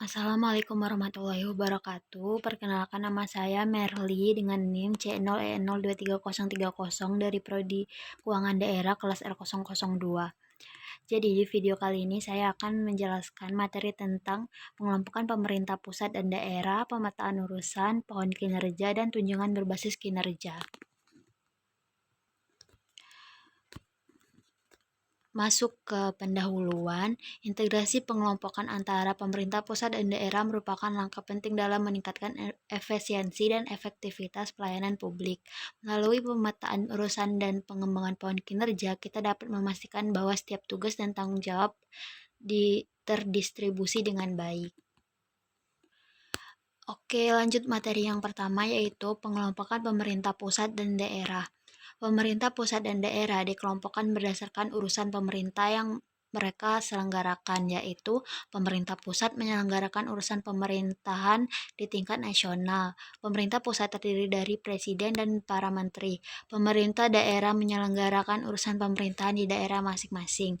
Assalamualaikum warahmatullahi wabarakatuh. Perkenalkan, nama saya Merly dengan NIM C0EN02330 dari Prodi Keuangan Daerah kelas R002. Jadi di video kali ini saya akan menjelaskan materi tentang pengelompokan pemerintah pusat dan daerah, pemetaan urusan, pohon kinerja, dan tunjangan berbasis kinerja. Masuk ke pendahuluan, integrasi pengelompokan antara pemerintah pusat dan daerah merupakan langkah penting dalam meningkatkan efisiensi dan efektivitas pelayanan publik. Melalui pemetaan urusan dan pengembangan pohon kinerja, kita dapat memastikan bahwa setiap tugas dan tanggung jawab terdistribusi dengan baik. Oke, lanjut materi yang pertama, yaitu pengelompokan pemerintah pusat dan daerah. Pemerintah pusat dan daerah dikelompokkan berdasarkan urusan pemerintah yang mereka selenggarakan, yaitu pemerintah pusat menyelenggarakan urusan pemerintahan di tingkat nasional. Pemerintah pusat terdiri dari presiden dan para menteri. Pemerintah daerah menyelenggarakan urusan pemerintahan di daerah masing-masing.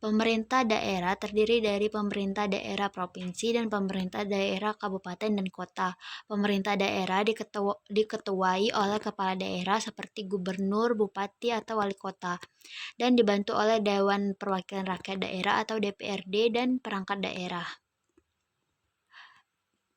Pemerintah daerah terdiri dari pemerintah daerah provinsi dan pemerintah daerah kabupaten dan kota. Pemerintah daerah diketuai oleh kepala daerah seperti gubernur, bupati, atau wali kota, dan dibantu oleh Dewan Perwakilan Rakyat Daerah atau DPRD dan perangkat daerah.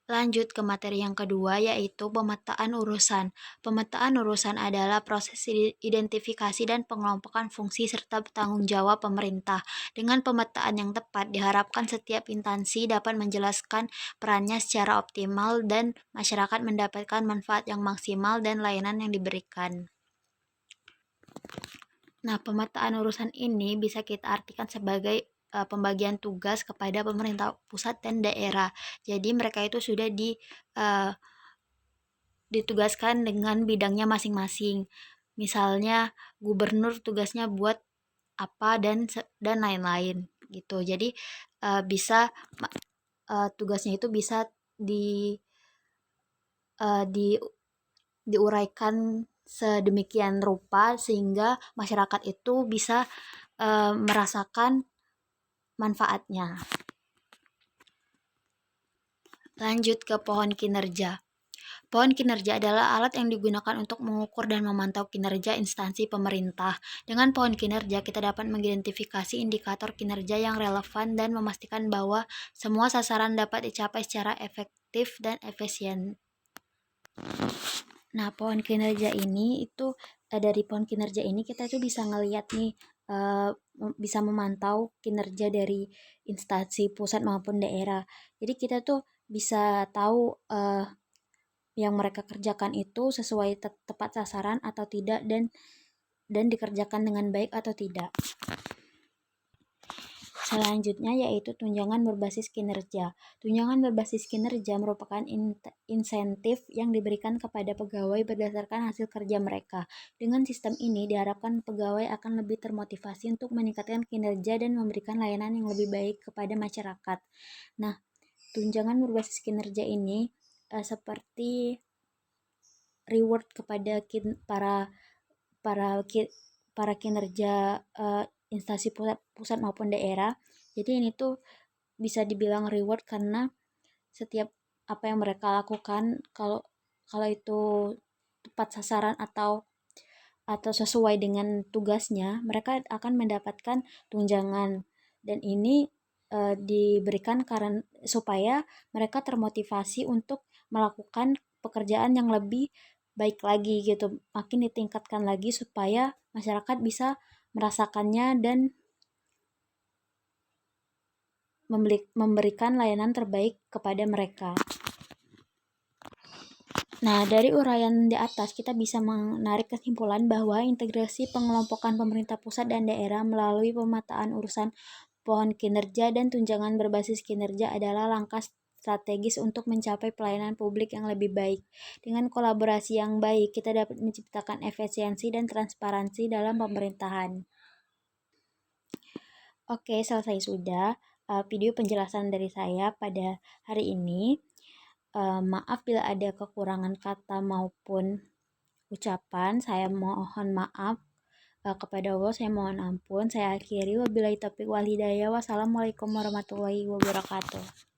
Lanjut ke materi yang kedua, yaitu pemetaan urusan. Pemetaan urusan adalah proses identifikasi dan pengelompokan fungsi serta tanggung jawab pemerintah. Dengan pemetaan yang tepat, diharapkan setiap instansi dapat menjelaskan perannya secara optimal dan masyarakat mendapatkan manfaat yang maksimal dan layanan yang diberikan. Nah, pemetaan urusan ini bisa kita artikan sebagai pembagian tugas kepada pemerintah pusat dan daerah. Jadi mereka itu sudah ditugaskan dengan bidangnya masing-masing. Misalnya gubernur tugasnya buat apa dan lain-lain gitu. Jadi bisa tugasnya itu bisa diuraikan sedemikian rupa sehingga masyarakat itu bisa merasakan manfaatnya. Lanjut ke pohon kinerja. Pohon kinerja adalah alat yang digunakan untuk mengukur dan memantau kinerja instansi pemerintah. Dengan pohon kinerja, kita dapat mengidentifikasi indikator kinerja yang relevan dan memastikan bahwa semua sasaran dapat dicapai secara efektif dan efisien. Nah, pohon kinerja ini itu dari pohon kinerja ini kita tuh bisa ngelihat nih, bisa memantau kinerja dari instansi pusat maupun daerah. Jadi kita tuh bisa tahu yang mereka kerjakan itu sesuai tepat sasaran atau tidak, dan dikerjakan dengan baik atau tidak. Selanjutnya yaitu tunjangan berbasis kinerja. Tunjangan berbasis kinerja merupakan insentif yang diberikan kepada pegawai berdasarkan hasil kerja mereka. Dengan sistem ini diharapkan pegawai akan lebih termotivasi untuk meningkatkan kinerja dan memberikan layanan yang lebih baik kepada masyarakat. Nah, tunjangan berbasis kinerja ini seperti reward kepada para kinerja instansi pusat maupun daerah. Jadi ini tuh bisa dibilang reward karena setiap apa yang mereka lakukan, kalau itu tepat sasaran atau sesuai dengan tugasnya, mereka akan mendapatkan tunjangan. Dan ini diberikan karena supaya mereka termotivasi untuk melakukan pekerjaan yang lebih baik lagi gitu, makin ditingkatkan lagi supaya masyarakat bisa merasakannya dan memberikan layanan terbaik kepada mereka. Nah, dari uraian di atas kita bisa menarik kesimpulan bahwa integrasi pengelompokan pemerintah pusat dan daerah melalui pemetaan urusan pohon kinerja dan tunjangan berbasis kinerja adalah langkah strategis untuk mencapai pelayanan publik yang lebih baik. Dengan kolaborasi yang baik, kita dapat menciptakan efisiensi dan transparansi dalam pemerintahan. Oke, selesai sudah video penjelasan dari saya pada hari ini. Maaf bila ada kekurangan kata maupun ucapan. Saya mohon maaf kepada Allah, saya mohon ampun. Saya akhiri, wabillahi taufiq wal hidayah. Wassalamualaikum warahmatullahi wabarakatuh.